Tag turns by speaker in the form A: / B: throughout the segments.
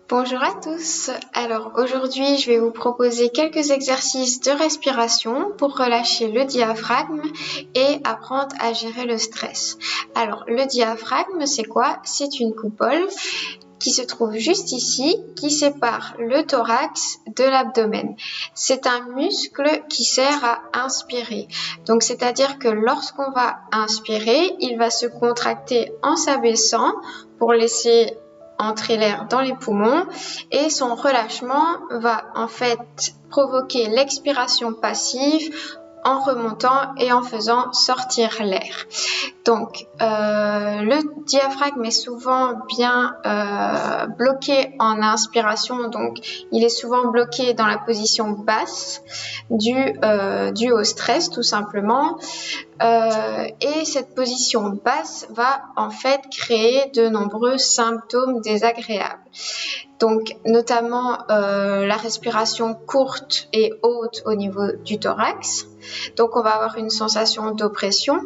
A: Bonjour à tous. Alors aujourd'hui, je vais vous proposer quelques exercices de respiration pour relâcher le diaphragme et apprendre à gérer le stress. Alors le diaphragme, c'est quoi? C'est une coupole qui se trouve juste ici, qui sépare le thorax de l'abdomen. C'est un muscle qui sert à inspirer. Donc, c'est-à-dire que lorsqu'on va inspirer, il va se contracter en s'abaissant pour laisser entrer l'air dans les poumons et son relâchement va en fait provoquer l'expiration passive en remontant et en faisant sortir l'air. Donc, le diaphragme est souvent bien bloqué en inspiration, donc il est souvent bloqué dans la position basse due au stress tout simplement. Et cette position basse va en fait créer de nombreux symptômes désagréables. Donc, notamment la respiration courte et haute au niveau du thorax. Donc, on va avoir une sensation d'oppression.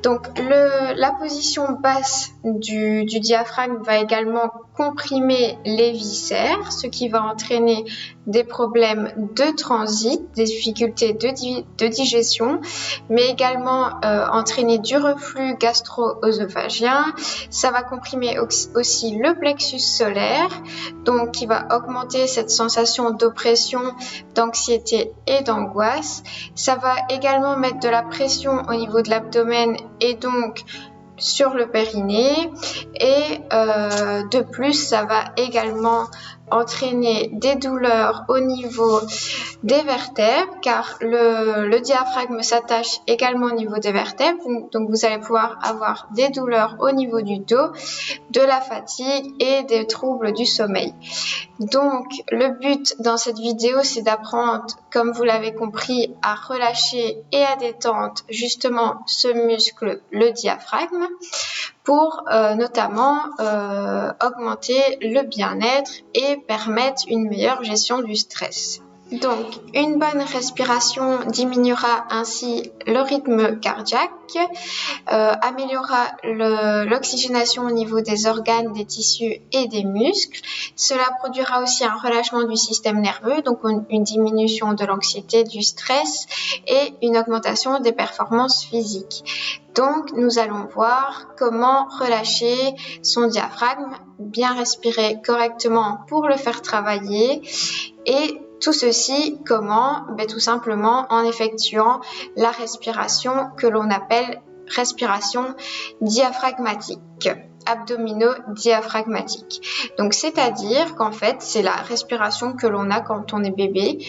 A: Donc, la position basse du diaphragme va également comprimer les viscères, ce qui va entraîner des problèmes de transit, des difficultés de digestion, mais également entraîner du reflux gastro-œsophagien. Ça va comprimer aussi le plexus solaire, donc qui va augmenter cette sensation d'oppression, d'anxiété et d'angoisse. Ça va également mettre de la pression au niveau de l'abdomen et donc sur le périnée et de plus ça va également entraîner des douleurs au niveau des vertèbres car le diaphragme s'attache également au niveau des vertèbres, donc vous allez pouvoir avoir des douleurs au niveau du dos, de la fatigue et des troubles du sommeil. Donc le but dans cette vidéo c'est d'apprendre, comme vous l'avez compris, à relâcher et à détendre justement ce muscle, le diaphragme, pour notamment augmenter le bien-être et permettre une meilleure gestion du stress. Donc, une bonne respiration diminuera ainsi le rythme cardiaque, améliorera l'oxygénation au niveau des organes, des tissus et des muscles. Cela produira aussi un relâchement du système nerveux, donc une diminution de l'anxiété, du stress et une augmentation des performances physiques. Donc, nous allons voir comment relâcher son diaphragme, bien respirer correctement pour le faire travailler et tout ceci, comment? Tout simplement en effectuant la respiration que l'on appelle respiration diaphragmatique, abdomino-diaphragmatique. Donc, c'est-à-dire qu'en fait, c'est la respiration que l'on a quand on est bébé.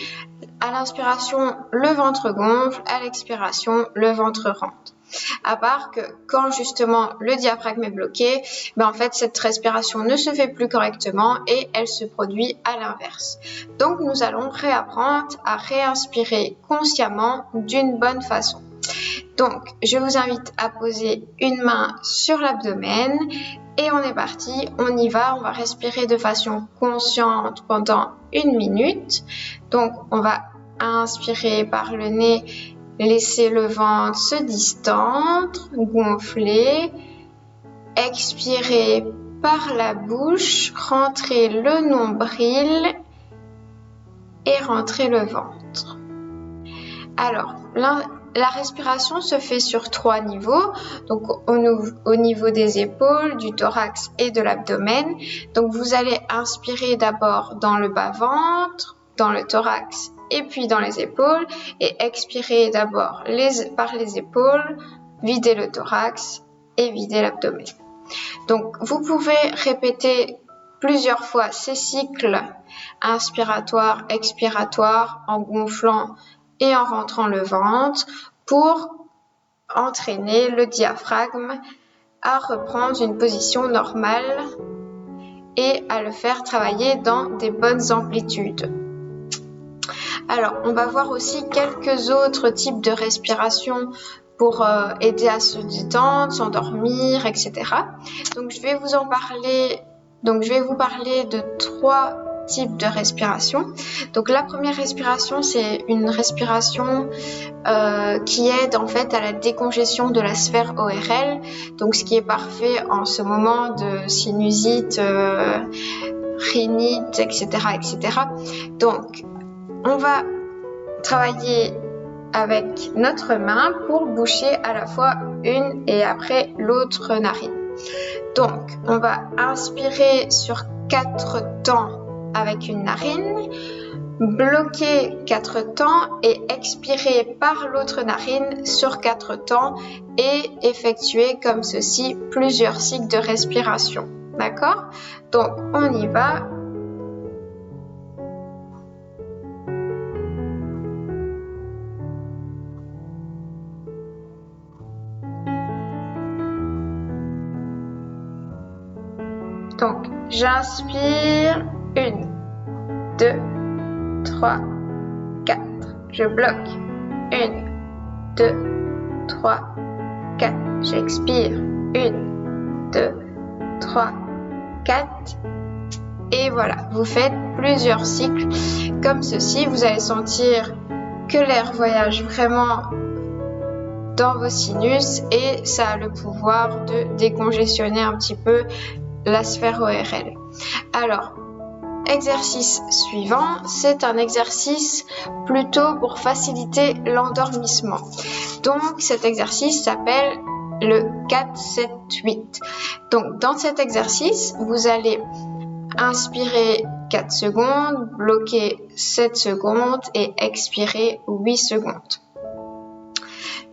A: À l'inspiration, le ventre gonfle, à l'expiration, le ventre rentre. À part que quand justement le diaphragme est bloqué, en fait cette respiration ne se fait plus correctement et elle se produit à l'inverse. Donc nous allons réapprendre à réinspirer consciemment d'une bonne façon. Donc je vous invite à poser une main sur l'abdomen et on est parti, on y va, on va respirer de façon consciente pendant 1 minute. Donc on va inspirer par le nez, laissez le ventre se distendre, gonfler, expirez par la bouche, rentrez le nombril et rentrez le ventre. Alors, la respiration se fait sur 3 niveaux, donc au niveau des épaules, du thorax et de l'abdomen. Donc vous allez inspirer d'abord dans le bas-ventre, dans le thorax et puis dans les épaules et expirer d'abord par les épaules, vider le thorax et vider l'abdomen. Donc vous pouvez répéter plusieurs fois ces cycles inspiratoire, expiratoire en gonflant et en rentrant le ventre pour entraîner le diaphragme à reprendre une position normale et à le faire travailler dans des bonnes amplitudes. Alors, on va voir aussi quelques autres types de respiration pour aider à se détendre, s'endormir, etc. Donc, je vais vous parler de 3 types de respiration. Donc, la première respiration, c'est une respiration qui aide en fait à la décongestion de la sphère ORL. Donc, ce qui est parfait en ce moment de sinusite rhinite, etc., etc. Donc, on va travailler avec notre main pour boucher à la fois une et après l'autre narine. Donc, on va inspirer sur 4 temps avec une narine, bloquer 4 temps et expirer par l'autre narine sur 4 temps et effectuer comme ceci plusieurs cycles de respiration. D'accord? Donc, on y va. Donc, j'inspire 1, 2, 3, 4. Je bloque 1, 2, 3, 4. J'expire 1, 2, 3, 4. Et voilà, vous faites plusieurs cycles comme ceci. Vous allez sentir que l'air voyage vraiment dans vos sinus et ça a le pouvoir de décongestionner un petit peu la sphère ORL. Alors, exercice suivant, c'est un exercice plutôt pour faciliter l'endormissement. Donc, cet exercice s'appelle le 4-7-8. Donc, dans cet exercice, vous allez inspirer 4 secondes, bloquer 7 secondes et expirer 8 secondes.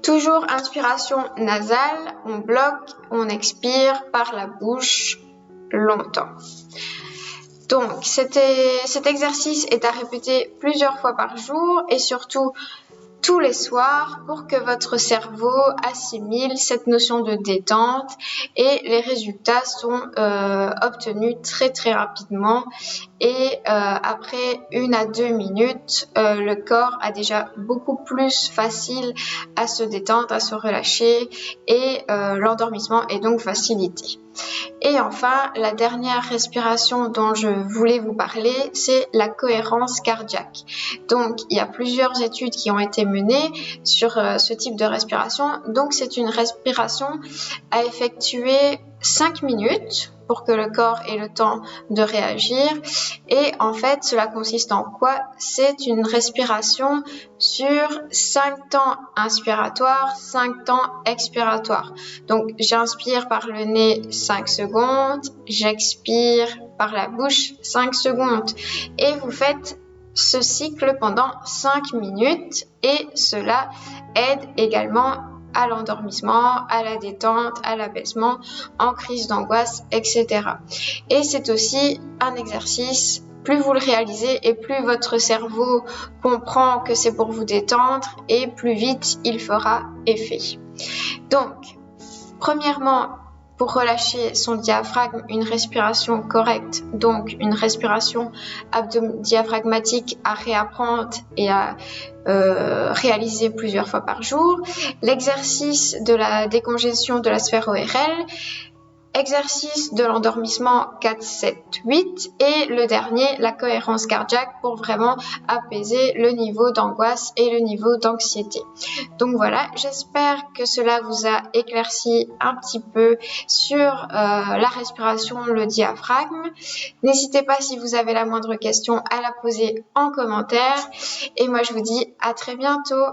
A: Toujours inspiration nasale, on bloque, on expire par la bouche longtemps. Donc, cet exercice est à répéter plusieurs fois par jour et surtout tous les soirs pour que votre cerveau assimile cette notion de détente et les résultats sont obtenus très très rapidement et après 1 à 2 minutes, le corps a déjà beaucoup plus facile à se détendre, à se relâcher et l'endormissement est donc facilité. Et enfin, la dernière respiration dont je voulais vous parler, c'est la cohérence cardiaque. Donc, il y a plusieurs études qui ont été menées sur ce type de respiration. Donc, c'est une respiration à effectuer 5 minutes pour que le corps ait le temps de réagir. Et en fait, cela consiste en quoi? C'est une respiration sur 5 temps inspiratoires, 5 temps expiratoires. Donc, j'inspire par le nez 5 secondes, j'expire par la bouche 5 secondes. Et vous faites ce cycle pendant 5 minutes et cela aide également à l'endormissement, à la détente, à l'apaisement, en crise d'angoisse, etc. Et c'est aussi un exercice, plus vous le réalisez et plus votre cerveau comprend que c'est pour vous détendre et plus vite il fera effet. Donc, premièrement, pour relâcher son diaphragme, une respiration correcte, donc une respiration diaphragmatique à réapprendre et à réaliser plusieurs fois par jour. L'exercice de la décongestion de la sphère ORL, exercice de l'endormissement 4, 7, 8 et le dernier, la cohérence cardiaque pour vraiment apaiser le niveau d'angoisse et le niveau d'anxiété. Donc voilà, j'espère que cela vous a éclairci un petit peu sur la respiration, le diaphragme. N'hésitez pas si vous avez la moindre question à la poser en commentaire et moi je vous dis à très bientôt.